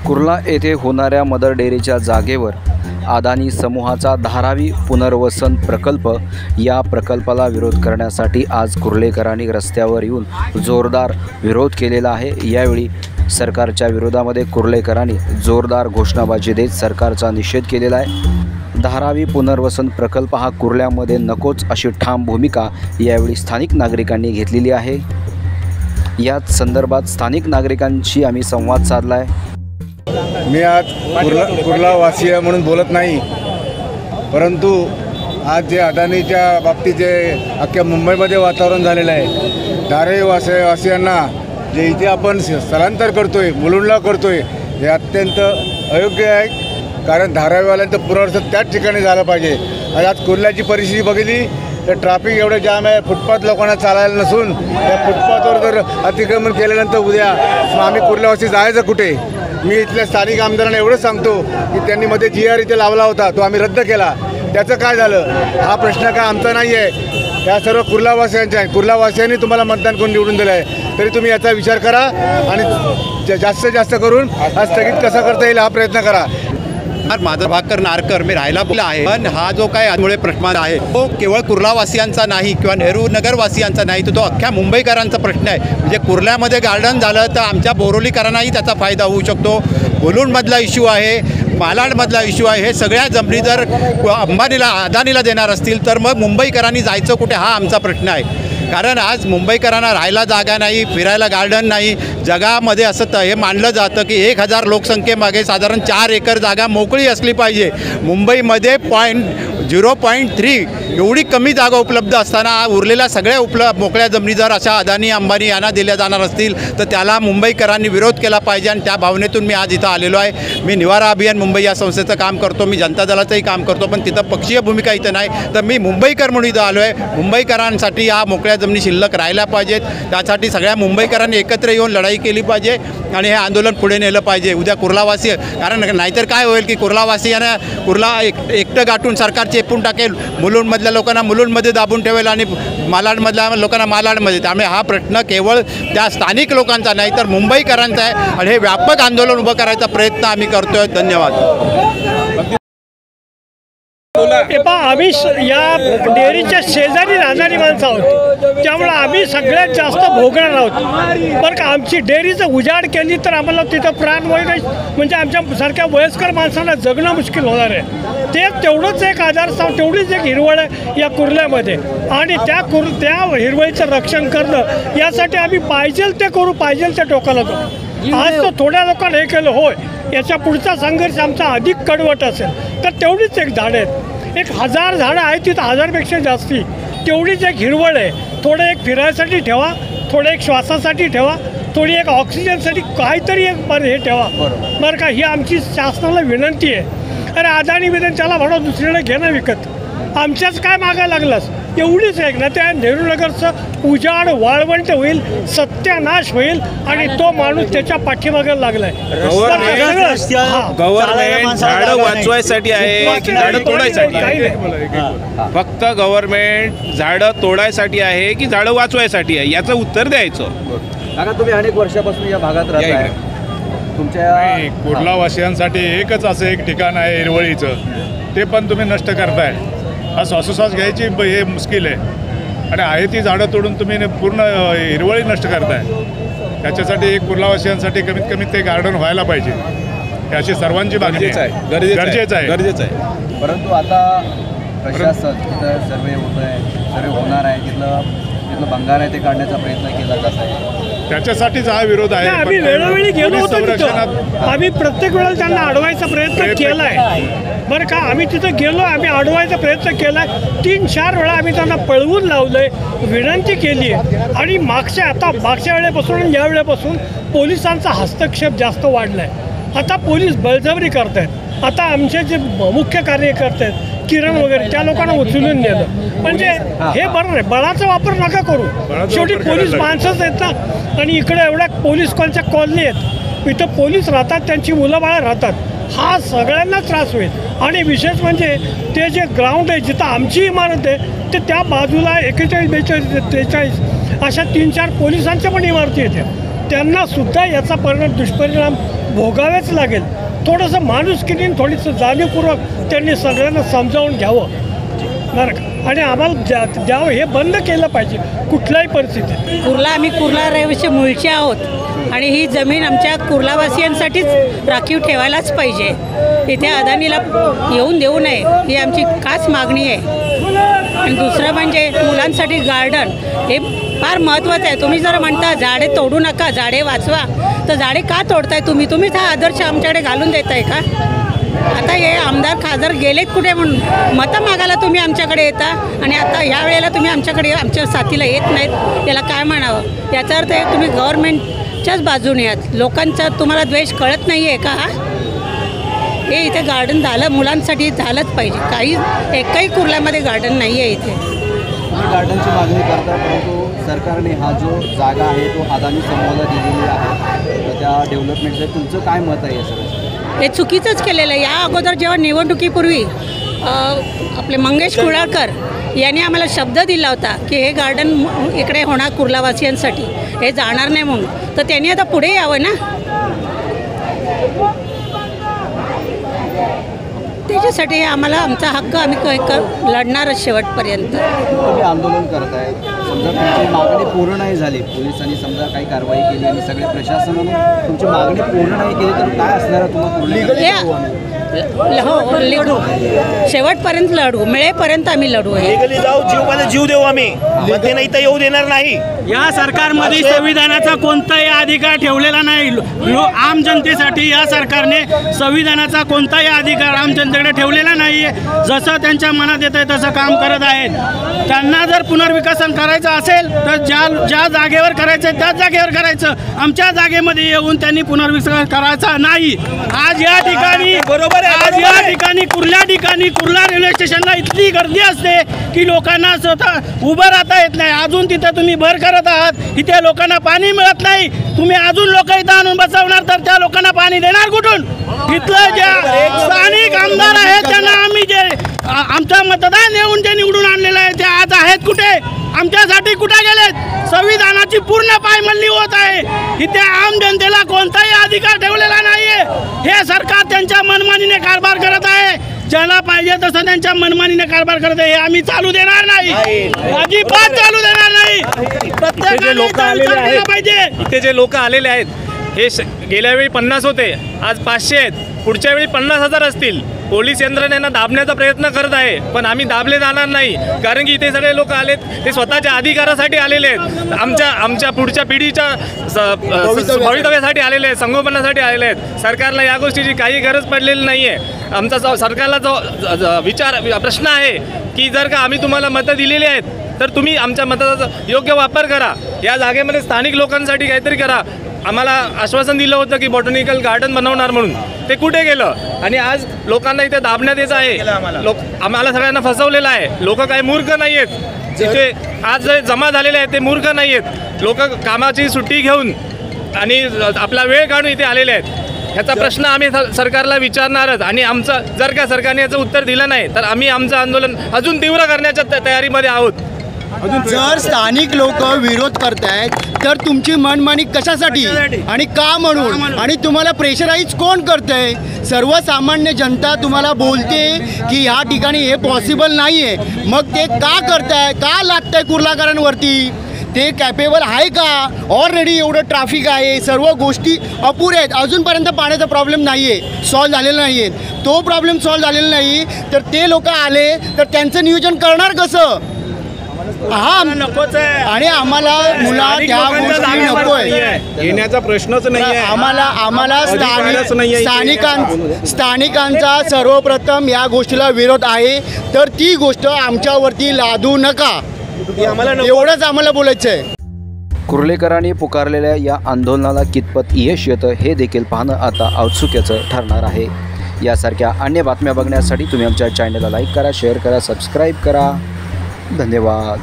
कुर्ला येथे होणाऱ्या मदर डेअरीच्या जागेवर अदानी समूहाचा धारावी पुनर्वसन प्रकल्प या प्रकल्पाला विरोध करण्यासाठी आज कुर्लेकरांनी रस्त्यावर येऊन जोरदार विरोध केलेला आहे। यावेळी सरकारच्या विरोधामध्ये कुर्लेकरांनी जोरदार घोषणाबाजी देत सरकारचा निषेध केलेला आहे। धारावी पुनर्वसन प्रकल्प हा कुर्ल्यामध्ये नकोच अशी ठाम भूमिका यावेळी स्थानिक नागरिकांनी घेतलेली आहे। याच संदर्भात स्थानिक नागरिकांशी आम्ही संवाद साधला आहे। मी आज कुर्ला वासी म्हणून बोलत नाही, परंतु आज जे अदानीच्या बाबतीत जे अख्ख्या मुंबईमध्ये वातावरण झालेलं आहे, धारावी वासियांना जे इथे आपण स्थलांतर करतोय, मुलुंडला करतोय, हे अत्यंत अयोग्य आहे। कारण धारावीवाल्यांचं पुनर्वसन त्याच ठिकाणी झालं पाहिजे। आज कुर्ल्याची परिस्थिती बघितली तर ट्रॅफिक एवढे जाम आहे, फुटपाथ लोकांना चालायला नसून त्या फुटपाथवर जर अतिक्रमण केल्यानंतर उद्या आम्ही कुर्ल्यावासी जायचं कुठे? मी इथल्या स्थानिक आमदारांना एवढंच सांगतो की त्यांनी मध्ये GR इथे लावला होता, तो आम्ही रद्द केला, त्याचं काय झालं? हा प्रश्न काय आमचा नाही आहे, त्या सर्व कुर्लावासियांचा आहे। कुर्लावासियांनी तुम्हाला मतदान करून निवडून दिलं आहे, तरी तुम्ही याचा विचार करा आणि जास्तीत जास्त करून हा स्थगित कसा करता येईल हा प्रयत्न करा। माझा भाकर नारकर मी राहायला आहे, पण हा जो काय यामुळे प्रश्न आहे तो केवळ कुर्लावासियांचा नाही किंवा नेहरू नगरवासियांचा नाही, तो अख्ख्या मुंबईकरांचा प्रश्न आहे। म्हणजे कुर्ल्यामध्ये गार्डन झालं तर आमच्या बोरोलीकरांनाही त्याचा फायदा होऊ शकतो। मुलुंडमधला इश्यू आहे, मालाडमधला इश्यू आहे, हे सगळ्या जमिनी जर अंबानीला अदानीला देणार असतील तर मग मुंबईकरांनी जायचं कुठे हा आमचा प्रश्न आहे। कारण आज मुंबईकरांना राहायला जागा नाही, फिरायला गार्डन नाही। जगामध्ये असं हे मानलं जातं की 1000 लोकसंख्येमागे साधारण 4 एकर जागा मोकळी असली पाहिजे। मुंबईमध्ये 0.3 एवढी कमी जागा उपलब्ध असताना उरलेल्या सगळ्या मोकळ्या जमिनी जर अशा अदानी अंबानी यांना दिल्या जाणार असतील तर त्याला मुंबईकरांनी विरोध केला पाहिजे आणि त्या भावनेतून मी आज इथं आलेलो आहे। मी निवारा अभियान मुंबई या संस्थेचं काम करतो, मी जनता दलाचंही काम करतो, पण तिथं पक्षीय भूमिका इथं नाही। तर मी मुंबईकर म्हणून इथं आलो आहे। मुंबईकरांसाठी या मोकळ्या जमिनी शिल्लक राहिल्या पाहिजेत, त्यासाठी सगळ्या मुंबईकरांनी एकत्र येऊन लढाई केली पाहिजे आणि हे आंदोलन पुढे नेलं पाहिजे। उद्या कुर्लावासी, कारण नाहीतर काय होईल की कुर्लावासियांना कुर्ला एकटं गाठून सरकार चेपून टाकेल, मुलुंडमधल्या लोकांना मुलुंडमध्ये दाबून ठेवेल आणि मालाडमधल्या लोकांना मालाडमध्ये। त्यामुळे हा प्रश्न केवळ त्या स्थानिक लोकांचा नाही तर मुंबईकरांचा आहे आणि हे व्यापक आंदोलन उभं करायचा प्रयत्न आम्ही करतोय। धन्यवाद। आम्ही या डेअरीच्या शेजारी राहणारी माणसं आहोत, त्यामुळे आम्ही सगळ्यात जास्त भोगणार आहोत। बरं का, आमची डेअरीचं उजाड केली तर आम्हाला तिथं प्राणवायू म्हणजे आमच्या सारख्या वयस्कर माणसांना जगणं मुश्किल होणार आहे। ते तेवढंच एक आधारस्तंभ, तेवढीच एक हिरवळ आहे या कुर्ल्यामध्ये आणि त्या हिरवळीचं रक्षण करणं यासाठी आम्ही पाहिजे ते करू, पाहिजे त्या टोकाला जाऊ। आज तो थोड्या लोकांना हे केलं, होय याच्या पुढचा संघर्ष आमचा अधिक कडवट असेल तर तेवढीच एक झाडं आहेत, 1000 झाडं आहेत तिथं, 1000पेक्षा जास्ती, तेवढीच एक हिरवळ आहे। थोडं एक फिरायसाठी ठेवा, थोडं एक श्वासासाठी ठेवा, थोडी एक ऑक्सिजनसाठी काहीतरी एक हे ठेवा, बरं का। ही आमची शासनाला विनंती आहे। अरे अदानी विधान त्याला म्हणा दुसरीकडे घेणं विकत, आमच्याच काय मागा लागलास एवढीच एक ना, त्या नेहरू नगरचं उजाड वाळवंट होईल, सत्यानाश होईल आणि तो माणूस त्याच्या पाठीमागे लागलाय। गव्हर्नमेंट झाडं वाचवायसाठी आहे की झाडं तोडायसाठी आहे? फक्त गव्हर्नमेंट झाडं तोडायसाठी आहे की झाडं वाचवायसाठी आहे याचं उत्तर द्यायचं। काका, तुम्ही अनेक वर्षापासून या भागात राहताय, तुमच्या कुर्लावासियांसाठी एकच असं एक ठिकाण आहे हिरवळीचं, ते पण तुम्ही नष्ट करताय। हा श्वासोश्वास घ्यायची हे मुश्किल आहे आणि आहे ती झाडं तोडून तुम्ही पूर्ण हिरवळी नष्ट करताय। त्याच्यासाठी कुर्लावासियांसाठी कमीत कमी ते गार्डन व्हायला पाहिजे, याची सर्वांची मागणी आहे, गरजेचं आहे। परंतु आता प्रशासन तिथं सर्वे होत आहे, सर्वे होणार आहे, तिथलं भंगार आहे ते काढण्याचा प्रयत्न केला जात आहे, त्याच्यासाठीच हा विरोध आहे। आम्ही वेळोवेळी गेलो होतो तिथं, आम्ही प्रत्येक वेळेला त्यांना अडवायचा प्रयत्न केला आहे, बरं का। आम्ही तिथं गेलो, आम्ही अडवायचा प्रयत्न केला आहे, 3-4 वेळा आम्ही त्यांना पळवून लावलं आहे, विनंती केली आहे आणि मागच्या वेळेपासून या वेळेपासून पोलिसांचा हस्तक्षेप जास्त वाढला आहे। आता पोलीस बळजबरी करत आहेत। आता आमचे जे मुख्य कार्यकर्ते आहेत किरण वगैरे, त्या लोकांना उचलून नेलं, म्हणजे हे बरं नाही, बळाचा वापर नका करू। शेवटी पोलीस माणसंच आहेत ना, आणि इकडे एवढ्या पोलीस कॉलनी आहेत, इथं पोलीस राहतात, त्यांची मुलं बाळं राहतात, हा सगळ्यांना त्रास होईल। आणि विशेष म्हणजे ते जे ग्राउंड आहे जिथं आमची इमारत आहे ते त्या बाजूला 41, 42, 43 अशा 3-4 पोलिसांच्या पण इमारती येत्या, त्यांनासुद्धा याचा दुष्परिणाम भोगावेच लागेल. थोडंसं माणुसकीने थोडीसं जाणीवपूर्वक त्यांनी सगळ्यांना समजावून घ्यावं बरं का, आणि आम्हाला द्यावं हे बंद केलं पाहिजे कुठल्याही परिस्थितीत. आम्ही कुर्ला रहिवासी मूळचे आहोत आणि ही जमीन आमच्या कुर्लावासियांसाठीच राखीव ठेवायलाच पाहिजे. इथे अदानीला येऊन देऊ नये ही आमची खास मागणी आहे. आणि दुसरं म्हणजे मुलांसाठी गार्डन हे फार महत्त्वाचं आहे. तुम्ही जर म्हणता झाडे तोडू नका, झाडे वाचवा, तर झाडे का तोडताय तुम्हीच हा आदर्श आमच्याकडे घालून देताय का? आता हे आमदार खासदार गेलेत कुठे म्हणून मतं मागायला तुम्ही आमच्याकडे येता आणि आता ह्या वेळेला तुम्ही आमच्याकडे आमच्या साथीला येत नाहीत. याला काय म्हणावं? याचा अर्थ आहे तुम्ही गव्हर्नमेंटच्याच बाजूने आहात. लोकांचा तुम्हाला द्वेष कळत नाही आहे का? हे इथे गार्डन झालं, मुलांसाठी झालंच पाहिजे. एकही कुर्ल्यामध्ये गार्डन नाही आहे इथे. गार्डनची मागणी करता, परंतु सरकारने हा जो जागा आहे तो अदानी समूहाला दिलेली आहे, तर त्या डेव्हलपमेंटचं तुमचं काय मत आहे सर? हे चुकीचंच केलेलं आहे. या अगोदर जेव्हा निवडणुकीपूर्वी आपले मंगेश कुडाळकर यांनी आम्हाला शब्द दिला होता की हे गार्डन इकडे होणार कुर्लावासियांसाठी, हे जाणार नाही म्हणून, तर त्यांनी आता पुढे यावं ना. त्याच्यासाठी आम्हाला आमचा हक्क आम्ही लढणारच शेवटपर्यंत. तुम्ही आंदोलन करताय, समजा तुमची मागणी पूर्ण नाही झाली, पोलिसांनी समजा काही कारवाई केली आणि सगळे प्रशासनाने तुमची मागणी पूर्ण नाही केली, तर काय असणार तुम्हाला? शेवटपर्यंत लढू, मिळेपर्यंत आम्ही लढू. लीगली जाऊ, जीव जीव देऊ आम्ही, मध्ये नाही तर येऊ देणार नाही. या सरकारमध्ये संविधानाचा कोणताही अधिकार ठेवलेला नाही. आम जनतेसाठी या सरकारने संविधानाचा कोणताही अधिकार आम जनतेकडे ठेवलेला नाही आहे. जसं त्यांच्या मनात येतं तसं काम करत आहेत. त्यांना जर पुनर्विकसन करायचं असेल तर ज्या जागेवर करायचं त्याच जागेवर करायचं. आमच्या जागेमध्ये येऊन त्यांनी पुनर्विकसन करायचं नाही. आज या ठिकाणी कुर्ला रेल्वे स्टेशनला इतकी गर्दी असते की लोकांना स्वतः उभं राहता येत नाही. अजून तिथं तुम्ही भर करत आहात, इथे लोकांना पाणी मिळत नाही. तुम्ही अजून लोक इथं आणून बसवणार तर त्या लोकांना पाणी देणार कुठून? इथलं ज्या स्थानिक आमदार आहेत त्यांना आम्ही जे आमचं मतदान देऊन जे निवडून आणलेलं आहे ते आज आहेत कुठे? आमच्यासाठी कुठे गेलेत? संविधानाची पूर्ण पायमल्ली होत आहे. इथे आम जनतेला कोणताही अधिकार ठेवलेला नाहीये. हे सरकार त्यांच्या मनमानीने कारभार करत आहे. ज्याला पाहिजे तसं त्यांच्या मनमानीने कारभार करत आहे. हे आम्ही चालू देणार नाही, अजिबात चालू देणार नाही. प्रत्येक लोक आलेले आहेत पाहिजे. इथे जे लोक आलेले आहेत हे गेल्या वेळी 50 होते, आज 500 आहेत, पुढच्या वेळी 50,000 असतील. पोलीस यंत्रणेनं दाबण्याचा प्रयत्न करत आहे, पण आम्ही दाबले जाणार नाही. कारण की इथे सगळे लोक आलेत ते स्वतःच्या अधिकारासाठी आलेले आहेत, आमच्या पुढच्या पिढीच्या भवितव्यासाठी आलेले आहेत, संगोपनासाठी आलेले आहेत. सरकारला या गोष्टीची काही गरज पडलेली नाही आहे. आमचा सरकारला जो प्रश्न आहे की जर का आम्ही तुम्हाला मतं दिलेली आहेत तर तुम्ही आमच्या मताचा योग्य वापर करा. या जागेमध्ये स्थानिक लोकांसाठी काहीतरी करा. आम्हाला आश्वासन दिलं होतं की बॉटॅनिकल गार्डन बनवणार म्हणून, ते कुठे गेलं? आणि आज लोकांना इथे दाबण्यात येत आहे. आम्हाला सगळ्यांना फसवलेलं आहे. लोक काही मूर्ख नाही आहेत. तिथे आज जे जमा झालेले आहेत ते मूर्ख नाही आहेत. लोक कामाची सुट्टी घेऊन आणि आपला वेळ काढून इथे आलेले आहेत. ह्याचा प्रश्न आम्ही सरकारला विचारणारच. आणि आमचं जर का सरकारने याचं उत्तर दिलं नाही तर आम्ही आमचं आंदोलन अजून तीव्र करण्याच्या तयारीमध्ये आहोत. जर स्थानिक लोक विरोध करतायत तर तुमची मनमानी कशासाठी आणि का म्हणून? आणि तुम्हाला प्रेशराईज कोण करतंय? सर्वसामान्य जनता तुम्हाला बोलते की ह्या ठिकाणी हे पॉसिबल नाही आहे, मग ते का करताय? का लादताय कुर्लाकरांवरती? ते कॅपेबल आहे का? ऑलरेडी एवढं ट्रॅफिक आहे, सर्व गोष्टी अपुऱ्या आहेत. अजूनपर्यंत पाण्याचा प्रॉब्लेम नाही आहे, सॉल्व झालेला नाही आहे. तो प्रॉब्लेम सॉल्व झालेला नाही तर ते लोक आले तर त्यांचं नियोजन करणार कसं? हा नकोच आहे. आणि आम्हाला मुला त्या गोष्टी नकोय, येण्याचा प्रश्नच नाही. आम्हाला स्थानिकांचा सर्वप्रथम या गोष्टीला विरोध आहे, तर ती गोष्ट आमच्यावरती लादू नका, एवढंच आम्हाला बोलायचं आहे. कुर्लेकरांनी पुकारलेल्या या आंदोलनाला कितपत यश येतं हे देखील पाहणं आता औत्सुक्याचं ठरणार आहे. यासारख्या अन्य बातम्या बघण्यासाठी तुम्ही आमच्या चॅनलला लाईक करा, शेअर करा, सबस्क्राईब करा. धन्यवाद.